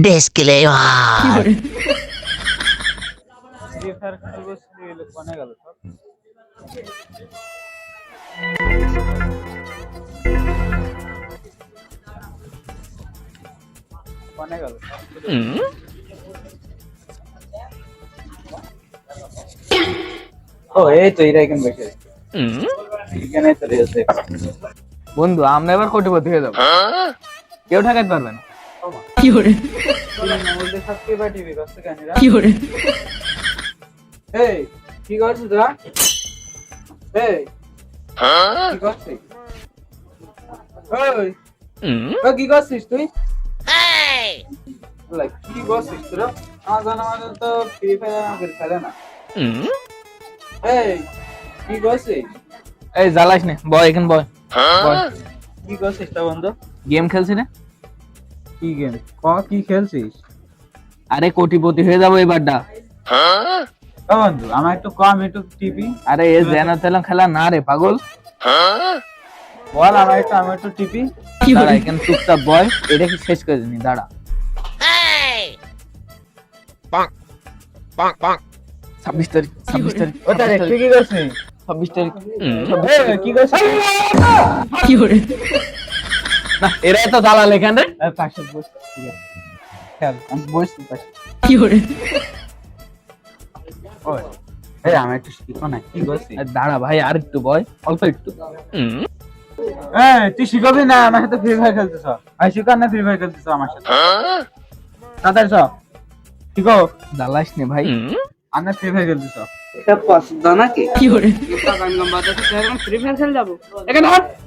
বেশ খেলে ভাই। ফ্রি ফায়ার খেলবো কোনে গেল সব কোনে গেল ও এই তো এরা এখানে বসে আছে এখানে তো রয়েছে বন্ধু আমরা এবার কোটিপতি হয়ে যাবো কেউ ঠেকাতে পারবে না কি করে বলতে সবকে বা টিভি করছে কেনরা কি করে এই কি করছিস তোরা এই কি করছিস ওই ও কি করছিস তুই কি করছিস তোরা আমাদের তো ফ্রি ফায়ার আমাদের খেলে না এই কি করছিস এই জ্বালাস নে বয় এখানে বয় বয়। কি করছিস তা বন্ধু গেম খেলছি রে কি গেম কি খেলছিস আরে কোটিপতি হয়ে যাবো এবারটা ও বন্ধু আমার একটু কম একটু টিপি আরে এ জেনা তেলাম খেলা না রে পাগল বল আমি একটু টিপি দাঁড়া এখানে চুপচাপ বয় এটা কি শেষ করে দিনি দাঁড়া 26 তারিখ 26 তারিখ ও তারে তুই কি করছিস 26 তারিখ এই কি করছিস কি করে না এরাই তো দালাল এখানে রে পাশে বস ঠিক আছে খেল আমি বসছি পাশে কি করে ওই এই আমি একটু শিখো না কি করছিস আর দাঁড়া ভাই আর একটু বয় অল্প একটু এই তুই শিখাবি না আমার সাথে ফ্রি ফায়ার খেলতেছ আমি শিখার না ফ্রি ফায়ার খেলতেছ আমার সাথে তাদের সব শিখো দালাস নে ভাই আমরা ফ্রি ফায়ার খেলতেছ এটা পছন্দ নাকি কি করে ফ্রি ফায়ার খেলে যাবো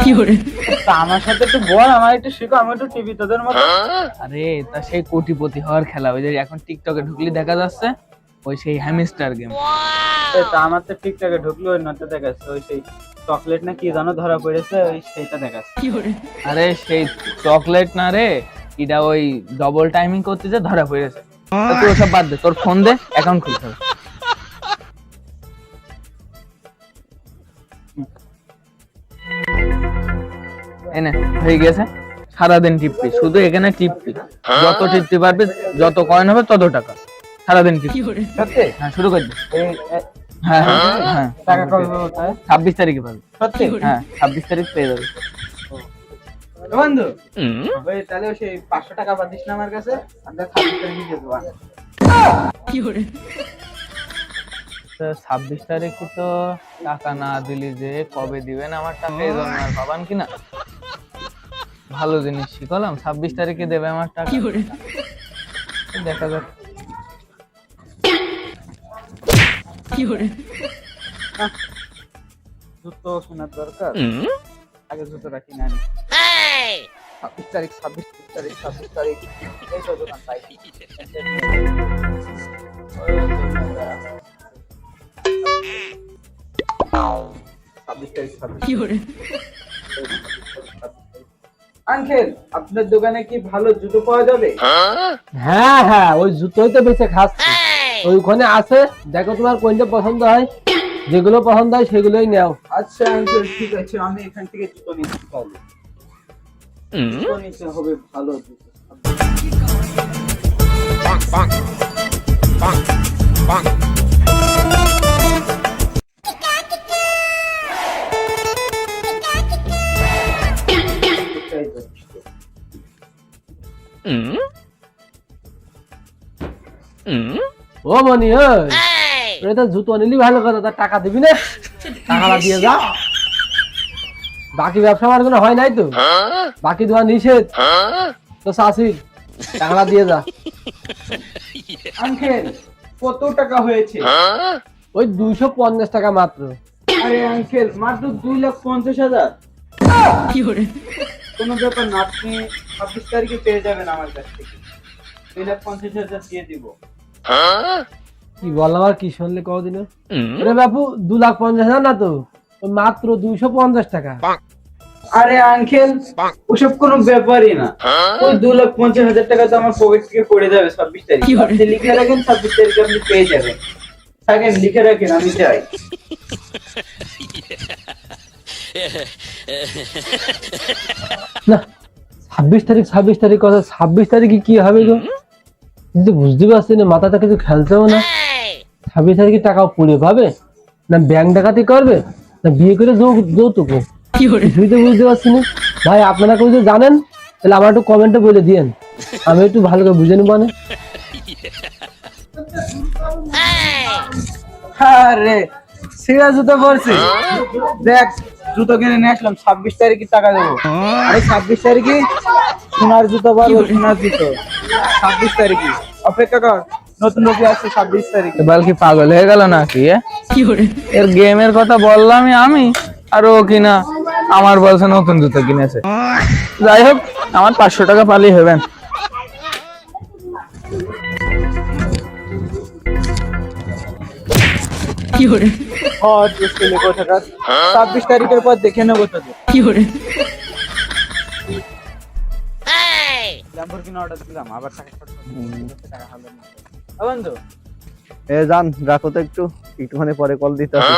কি করে তা আমার সাথে একটু বল আমার একটু শিখো আমি একটু টিভি তোদের মতো আরে তা সেই কোটিপতি হওয়ার খেলা ওই যে এখন টিকটকে ঢুকলি দেখা যাচ্ছে ওই সেই হ্যামস্টার গেম এই তা আমার তো টিকটকে ঢুকলো ওই নটা দেখাচ্ছে ওই সেই চকলেট না কি জানো ধরা পড়েছে ওই সেইটা দেখাচ্ছে কি করে আরে সেই চকলেট না রে এটা ওই ডবল টাইমিং করতে যে ধরা পড়েছে তো তুই ওসব বাদ দে তোর ফোন দে অ্যাকাউন্ট খুলতে হবে এনে হয়ে গেছে সারাদিন টিপবি শুধু এখানে টিপবি যত টিপতে পারবি যত কয়েন হবে তত টাকা সারাদিন টিপবি কি করে সত্যি হ্যাঁ শুরু করে দে এই হ্যাঁ হ্যাঁ হ্যাঁ টাকা কবে কোথায় 26 তারিখে পাবি সত্যি হ্যাঁ 26 তারিখ পেয়ে যাবি বন্ধু ওই তাহলে সেই 500 টাকা বাদ দিস না আমার কাছে আমরা 26 তারিখে দিয়ে দেবো কি করে 26 তারিখে তো টাকা না দিলি যে কবে দিবেন আমার টাকা এই জন্য আর পাবান কিনা ভালো জিনিস শিখলাম 26 তারিখে দেবে আমার টাকা কি করে দেখা যাক কি করে জুতো শোনার দরকার আগে জুতো রাখি না 26 তারিখ 26 তারিখ এই তো দোকান পাই 26 তারিখ কি করে আঙ্কেল আপনার দোকানে কি ভালো জুতো পাওয়া যাবে হ্যাঁ হ্যাঁ ওই জুতোই তো বেঁচে খাচ্ছে ওইখানে আছে দেখো তোমার কোনটা পছন্দ হয় যেগুলো পছন্দ হয় সেগুলোই নাও আচ্ছা আঙ্কেল ঠিক আছে আমি এখান থেকে জুতো নিতে পারবো জুতো নিতে হবে ভালো জুতো ও মনি ওই তো জুতো নিলি ভালো কথা তার টাকা দিবি না টাকাটা দিয়ে যা বাকি ব্যবসা আমার কোনো হয় নাই তো বাকি দেওয়া নিষেধ তো শাসির টাকাটা দিয়ে যা আঙ্কেল কত টাকা হয়েছে ওই 250 টাকা মাত্র আরে আঙ্কেল মাত্র 2,50,000 কি করে কোনো ব্যাপার না আপনি 26 তারিখে পেয়ে যাবেন আমার কাছ থেকে 2,50,000 দিয়ে দিব কি বললাম আর কি শুনলে কদিন আরে বাপু 2,50,000 না তো ওই মাত্র 250 টাকা আরে আঙ্কেল ওসব কোনো ব্যাপারই না ওই 2,50,000 টাকা তো আমার পকেট থেকে পড়ে যাবে 26 তারিখে কি বলে? আপনি লিখে রাখেন 26 তারিখে আপনি পেয়ে যাবেন থাকেন লিখে রাখেন আমি যাই না 26 তারিখ কথা, 26 তারিখে কি হবে গো? কিন্তু বুঝতে পারছি না, মাথাটা কিছু খেলছেও না। 26 তারিখে টাকা পুড়ে পাবে, না ব্যাংক ডাকাতি করবে, না বিয়ে করে যৌতুক নেবে? কিছুই তো বুঝতে পারছি না। ভাই আপনারা কেউ যদি জানেন তাহলে আমার একটু কমেন্টে বলে দিয়েন, আমি একটু ভালো করে বুঝে নিব। আরে সিরা জুতো পরছি, দেখ জুতো কিনে নিয়ে আসলাম, 26 তারিখে টাকা দেবো। আরে 26 তারিখে সোনার জুতো পরবো, সোনার জুতো 26 তারিখে। অপেক্ষা কর, নতুন রূপে আসছে 26 তারিখে। এবার কি পাগল হয়ে গেল নাকি? এর গেমের কথা বললামই আমি, আর ও কিনা আমার বলছে নতুন জুতো কিনেছে। যাই হোক, আমার 500 টাকা পালেই হবেন। 26 তারিখের পর দেখে নেবো তোদের। ল্যাম্বরগিনি অর্ডার দিলাম, আবার টাকা শর্ট টাকা হবে না। বন্ধু এ জান রাখো তো একটুখানি পরে কল দিতে হবে।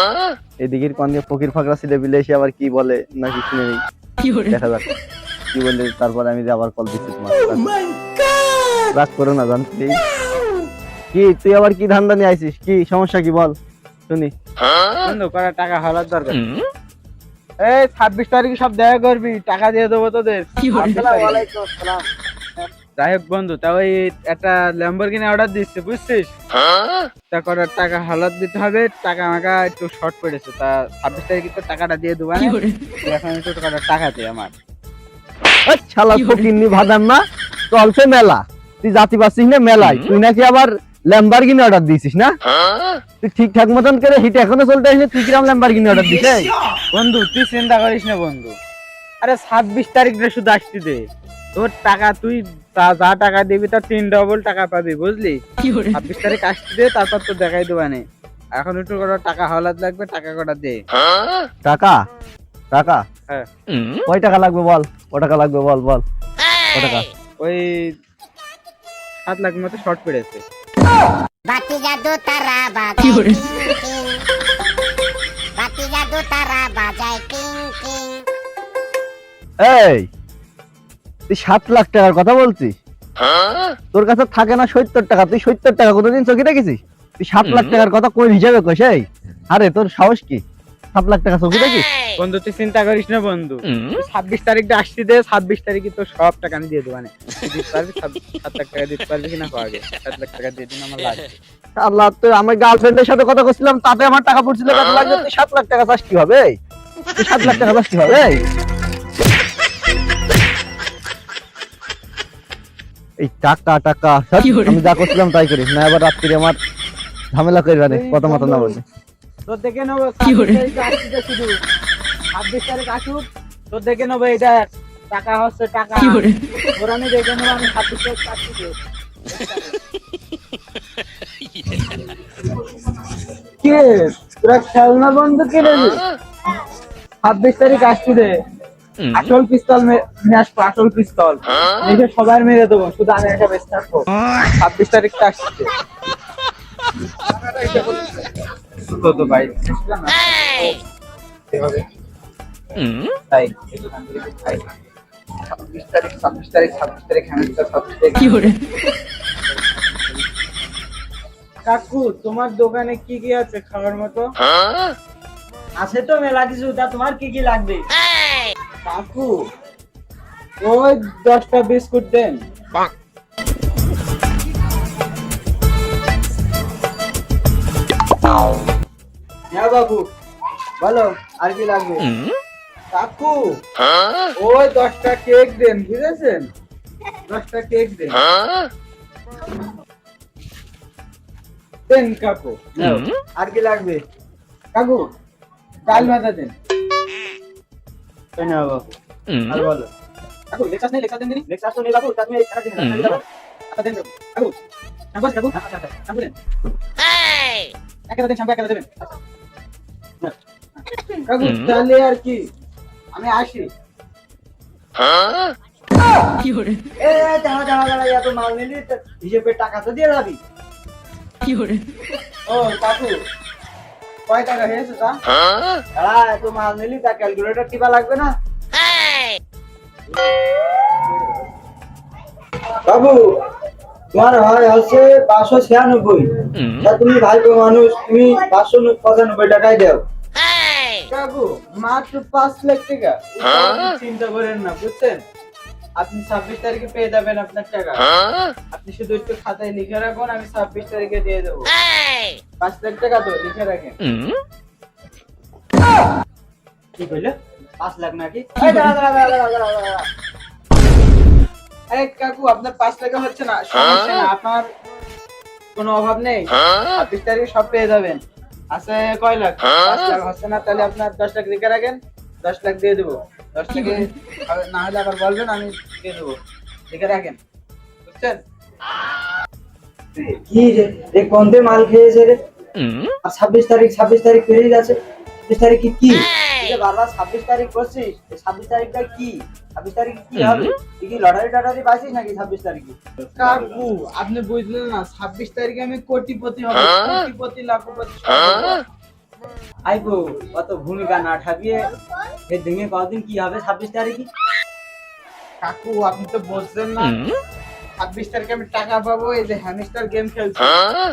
এদিকের কোন দিয়ে ফকির ফাকরা সিলে বিলে এসে আবার কি বলে নাকি শুনে নেই, দেখা যাক কি বলে, তারপরে আমি আবার কল দিচ্ছি তোমার। রাগ করো না জান প্লিজ। কি তুই আবার কি ধান্দা নিয়ে আইছিস, কি সমস্যা কি বল শুনি। বন্ধু করা টাকা হওয়ার দরকার। এই 26 তারিখে সব দেখা করবি, টাকা দিয়ে দেবো তোদের। যাই হোক বন্ধু, তা ওই একটা ল্যাম্বরগিনি অর্ডার দিচ্ছে বুঝছিস, তা করার টাকা হালাত দিতে হবে। টাকা আমাকে একটু শর্ট পড়েছে, তা 26 তারিখে তো টাকাটা দিয়ে দেবো। এখন একটু টাকা দে আমার। শালা ফকিন্নি ভাদান না, চলছে মেলা, তুই জাতি পাচ্ছিস না মেলায়, তুই নাকি আবার ল্যাম্বরগিনি অর্ডার দিছিস না? তুই ঠিকঠাক মতন করে হিট এখনো চলতে আসলে তুই কিরাম ল্যাম্বরগিনি অর্ডার দিস? বন্ধু তুই চিন্তা করিস না বন্ধু, আরে 26 তারিখটা শুধু আসতে দে, তোর টাকা তুই যা টাকা দিবি তার 3 ডবল টাকা পাবি, বুঝলি? 26 তারিখ আসতে দে, তারপর তো দেখাই দেবো না। এখন একটু করে টাকা হাওলাত লাগবে, টাকা কটা দে। টাকা টাকা হ্যাঁ। কয় টাকা লাগবে বল, কয় টাকা লাগবে বল বল কয় টাকা? ওই 7 লাখ মতো শর্ট পড়েছে। বাতি জাদু তারা বাজায় টিং টিং, বাতি জাদু তারা বাজায় টিং টিং। এই তুই 7 লাখ টাকার কথা বলছিস? তোর কাছে থাকে না 70 টাকা, তুই 70 টাকা কোনোদিন চোখে দেখেছিস? তুই 7 লাখ টাকার কথা কোন হিসাবে কইস? এই আরে তোর সাহস কি 7 লাখ টাকা চোখে দেখিস? বন্ধু তুই চিন্তা করিস না বন্ধু, 26 তারিখটা আসতে দে, 26 তারিখে তো সব টাকা আমি দিয়ে দেবো। দিতে পারবি 7 লাখ টাকা দিতে পারবি কিনা? আগে 7 লাখ টাকা দিয়ে দিন, আমার লাগবে। আল্লাহ, তুই আমার গার্লফ্রেন্ডের সাথে কথা কইছিলাম, তাতে আমার টাকা পড়ছিল কত লাগবে, তুই 7 লাখ টাকা চাস কি হবে? তুই 7 লাখ টাকা চাস কি হবে? এই টাকা টাকা আমি যা করছিলাম তাই করিস না, এবার রাত্রি আমার ঝামেলা করবে না, কত মত না বলছে। তোর দেখে নেবো 26 তারিখে আসতে শুধু, 26 তারিখ আসুক, তোর দেখে নেবো। এটা টাকা হচ্ছে টাকা, তোর আমি দেখে নেবো। আমি 26 তারিখ আসতে কি রে, তোরা খেলনা বন্ধ কিনে দে। 26 তারিখ আসতে দে, আসল পিস্তল নিয়ে আসবো, আসল পিস্তল দেখে সবাই মেরে দেবো, শুধু আমি একটা বেশ থাকবো। 26 তারিখটা আসছে তো ভাই, তাই 26 তারিখ কাকু তোমার দোকানে কি কি আছে খাওয়ার মতো? আছে তো মেলা কিছু, তা তোমার কি কি লাগবে? কাকু ওই 10টা বিস্কুট দেন। হ্যাঁ বাবু বলো, আর কি লাগবে? কাকু ওই 10টা কেক দেন, বুঝেছেন? 10টা কেক দেন। দেন কাকু। আর কি লাগবে? কাকু ডাল ভাজা দেন। বাবু আর বলো কাকু, লেক্সাস নেই, লেক্সাস দেন দিনি। লেক্সাস তো নেই বাবু, তুমি এই টাকা দিন। আচ্ছা দেন কাকু। কাকু কাকু আচ্ছা আচ্ছা কাকু দেন। একটা দেন, শ্যাম্পু একটা দেবেন। কাকু তাহলে আর কি, আমি আসি। এ দাঁড়া দাঁড়া দাঁড়া, এত মাল নিলি হিসেবে টাকা তো দিয়ে যাবি। ও কাকু কয় টাকা হয়েছে তা? দাঁড়া, এত মাল নিলি তা ক্যালকুলেটর টিপা লাগবে না? বাবু তোমার হয় হচ্ছে 596, তা তুমি ভাইপো মানুষ, তুমি 595 টাকায় দাও। কাকু মাত্র 5 লাখ টাকা, আপনি চিন্তা করেন না বুঝছেন, আপনি 26 তারিখে পেয়ে যাবেন আপনার টাকা। আপনি শুধু একটু খাতায় লিখে রাখুন, আমি 26 তারিখে দিয়ে দেবো। 5 লাখ টাকা তো লিখে রাখেন। কি কইলে 5 লাখ নাকি? এই দাঁড়া দাঁড়া দাঁড়া দাঁড়া দাঁড়া দাঁড়া। এই কাকু আপনার 5 টাকা হচ্ছে না, সমস্যা না, আপনার কোনো অভাব নেই। 26 তারিখে সব পেয়ে যাবেন। আছে কয় লাখ? 5 লাখ হচ্ছে না, তাহলে আপনার 10 লাখ লিখে রাখেন, 10 লাখ দিয়ে দেবো। 10 লাখে না হলে আবার বলবেন, আমি দিয়ে দেবো। লিখে রাখেন, বুঝছেন? কি রে এ কোনতে মাল খেয়েছে রে? আর 26 তারিখ পেরিয়ে যাচ্ছে। 26 তারিখ কি এই যে বারবার 26 তারিখ করছিস, এই 26 তারিখটা কি? 26 তারিখ কি হবে? তুই কি লটারি টটারি পাইছিস নাকি 26 তারিখে? কাকু আপনি বুঝলেন না, 26 তারিখে আমি কোটিপতি হব, কোটিপতি লাখপতি সব হব। আইগো অত ভূমিকা না ঠাকিয়ে এই দিনে কতদিন কি হবে 26 তারিখে? কাকু আপনি তো বুঝলেন না, 26 তারিখে আমি টাকা পাবো। এই যে হ্যামস্টার গেম খেলছি,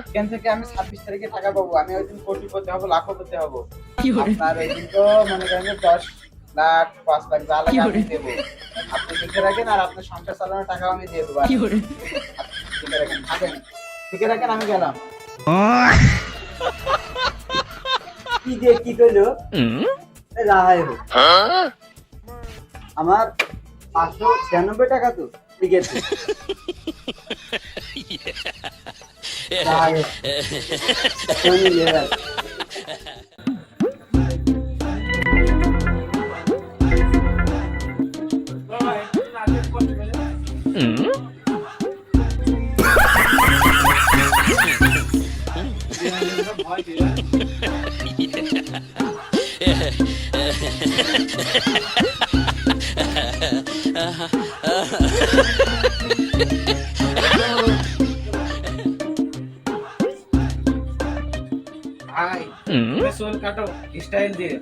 এখান থেকে আমি 26 তারিখে টাকা পাবো। আমি ওই দিন কোটিপতি হব, লাখপতি হব। আপনার ওই দিন তো মনে করেন যে 10 লাখ 5 লাখ যা লাগে আমি দেবো। আপনি লিখে রাখেন, আর আপনার সংসার চালানোর টাকাও আমি দিয়ে দেবো। আপনি লিখে রাখেন, থাকেন, লিখে রাখেন, আমি গেলাম। কি দিয়ে কি কইলো? এ রাহাই হোক আমার 596 টাকা তো লিখেছে। রাহাই হোক। শুনি লে। ভাই তুমি চুল কাটো স্টাইল দিয়ে,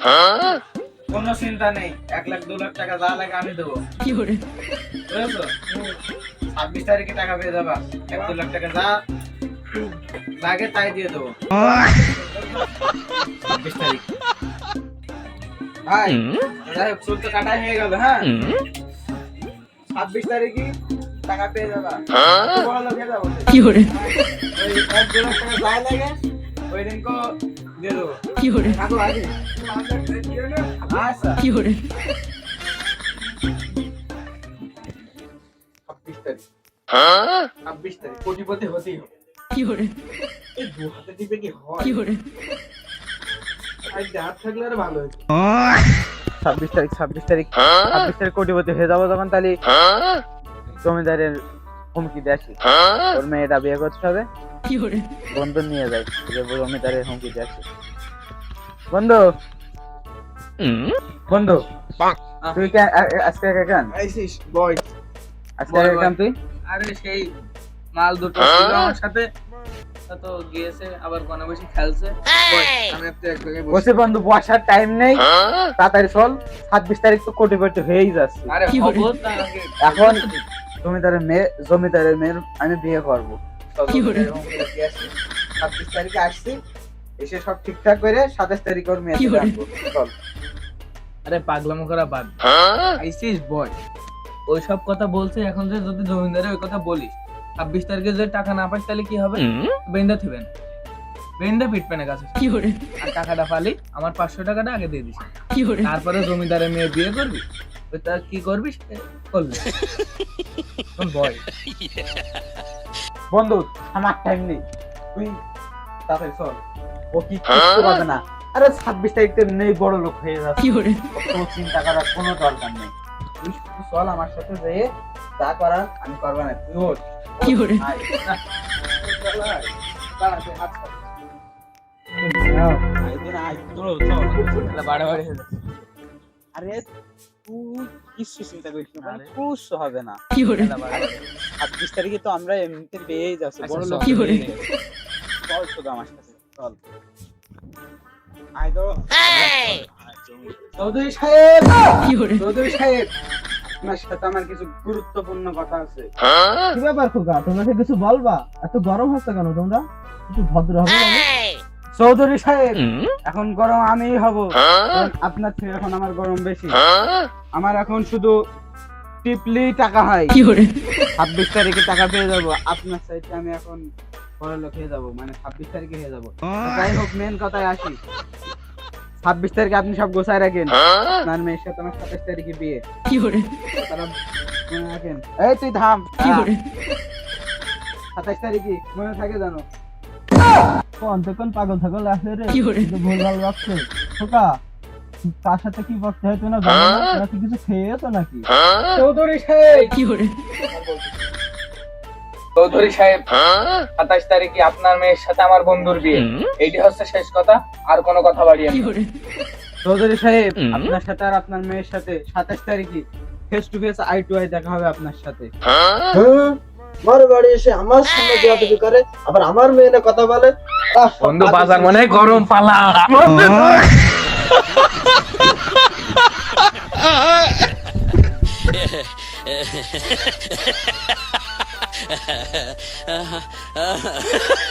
কোনো চিন্তা নেই। 1 লাখ 2 লাখ টাকা যা লাগে আমি দেবো, বুঝেছো? 26 তারিখে টাকা পেয়ে যাবা। 1-2 লাখ টাকা যা লাগে তাই দিয়ে দেবো। 26 তারিখ ভাই, যাই হোক, চুল তো কাটাই হয়ে গেল। হ্যাঁ, 26 তারিখে টাকা পেয়ে যাবা। বড় লোক হয়ে যাবো। ওই 1-2 লাখ টাকা যা লাগে ওই দিন কো দিয়ে দেবো। কাকু আগে আচ্ছা 26 তারিখ 26 তারিখ কোটিপতি হতেই হবে। এই দু হাতে টিপে কি হয়? আর হাত থাকলে আর ভালো হতো। 26 তারিখ কোটিপতি হয়ে যাবো যখন, তাহলে জমিদারের হুমকি দেখি, ওর মেয়েটা বিয়ে করতে হবে, বন্ধু নিয়ে যায়, যে জমিদারের হুমকি দেখি। বন্ধু তুই আজকে কেন আইছিস? বয় আজকে কেন তুই? আরে সেই মাল দুটো ছিল আমার সাথে, তা তো গিয়েছে আবার কোনা বসে খেলছে। আমি একটু এক জায়গায় বসে। বসে বন্ধু, বসার টাইম নেই, তাড়াতাড়ি চল। 26 তারিখ তো কোটিপতি হয়েই যাচ্ছে। আরে খবর তা আগে এখন জমিদারের মেয়ের আমি বিয়ে করবো। 26 তারিখে আসছি, এসে সব ঠিকঠাক করে 27 তারিখ ওর মেয়ে আনবো। চল। আরে পাগলামো করা বাদ, আইসিস বয় ওই সব কথা বলছে। এখন যে যদি জমিদারে ওই কথা বলিস, 26 তারিখে যদি টাকা না পাস তাহলে কি হবে? বেন্দা থিবেন, বেন্দা পিটবে না কাছে। আর টাকাটা পালি আমার 500 টাকাটা আগে দিয়ে দিস, তারপরে জমিদারের মেয়ে বিয়ে করবি, ওই তা কি করবি করবি। বয় বন্ধু আমার টাইম নেই, তুই তাড়াতাড়ি চল। ও কি কিচ্ছু পাবে না। আরে 26 তারিখ তো নেই, বড় লোক হয়ে যাচ্ছে, কোনো চিন্তা করার কোনো দরকার নেই। তুই শুধু চল আমার সাথে, যেয়ে যা করার আমি করবো না। তুই ওঠ। আয়। চল, আয়। দাঁড়া, তুই হাত ছাড়। আয়, তোরা আয়, তোরা চল। বাড়াবাড়ি হয়ে যাচ্ছে। আরে তুই কিচ্ছু চিন্তা করিস না, মানে কিচ্ছু হবে না। 26 তারিখে তো আমরা এমনিতে পেয়েই যাচ্ছি, বড় লোক হয়ে গেছে। চল শুধু আমার সাথে, চল। আয় তো। চৌধুরী সাহেব, আপনার সাথে আমার কিছু গুরুত্বপূর্ণ কথা আছে। কি ব্যাপার খোকা, তোমাকে কিছু বলবা? এত গরম হচ্ছে কেন তোমরা? একটু ভদ্র হবে না? চৌধুরী সাহেব, এখন গরম আমিই হব, কারণ আপনার থেকে এখন আমার গরম বেশি। আমার এখন শুধু টিপলি টাকা হয়, 26 তারিখে টাকা পেয়ে যাবো। আপনার সাইডে আমি এখন বড়লোক হয়ে যাবো, মানে 26 তারিখে হয়ে যাবো। তো যাই হোক, মেন কথায় আসি। 26 তারিখে আপনি সব গোছায় রাখেন, আপনার মেয়ের সাথে আমার 27 তারিখে বিয়ে। তারা মনে রাখেন। এই তুই থাম। 27 তারিখে মনে থাকে জানো? কোন পাগল ছাগল আছে রে, ভুলভাল রাখছে। খোকা, তার সাথে কি করতে হয় তুই না জানো না? তোরা কি কিছু খেয়েছো নাকি? চৌধুরী সাহেব, চৌধুরী সাহেব, 27 তারিখে আপনার মেয়ের সাথে আমার বন্ধুর বিয়ে। এইটি হচ্ছে শেষ কথা, আর কোনো কথা বাড়িয়ে না। চৌধুরী সাহেব, আপনার সাথে আর আপনার মেয়ের সাথে 27 তারিখে face to face, eye to eye দেখা হবে আপনার সাথে। আমার বাড়ি এসে আমার সামনে বেয়াদবি করে, আবার আমার মেয়ে নিয়ে কথা বলে। বন্ধু বাজার মনে হয় গরম পালা। ha ha ha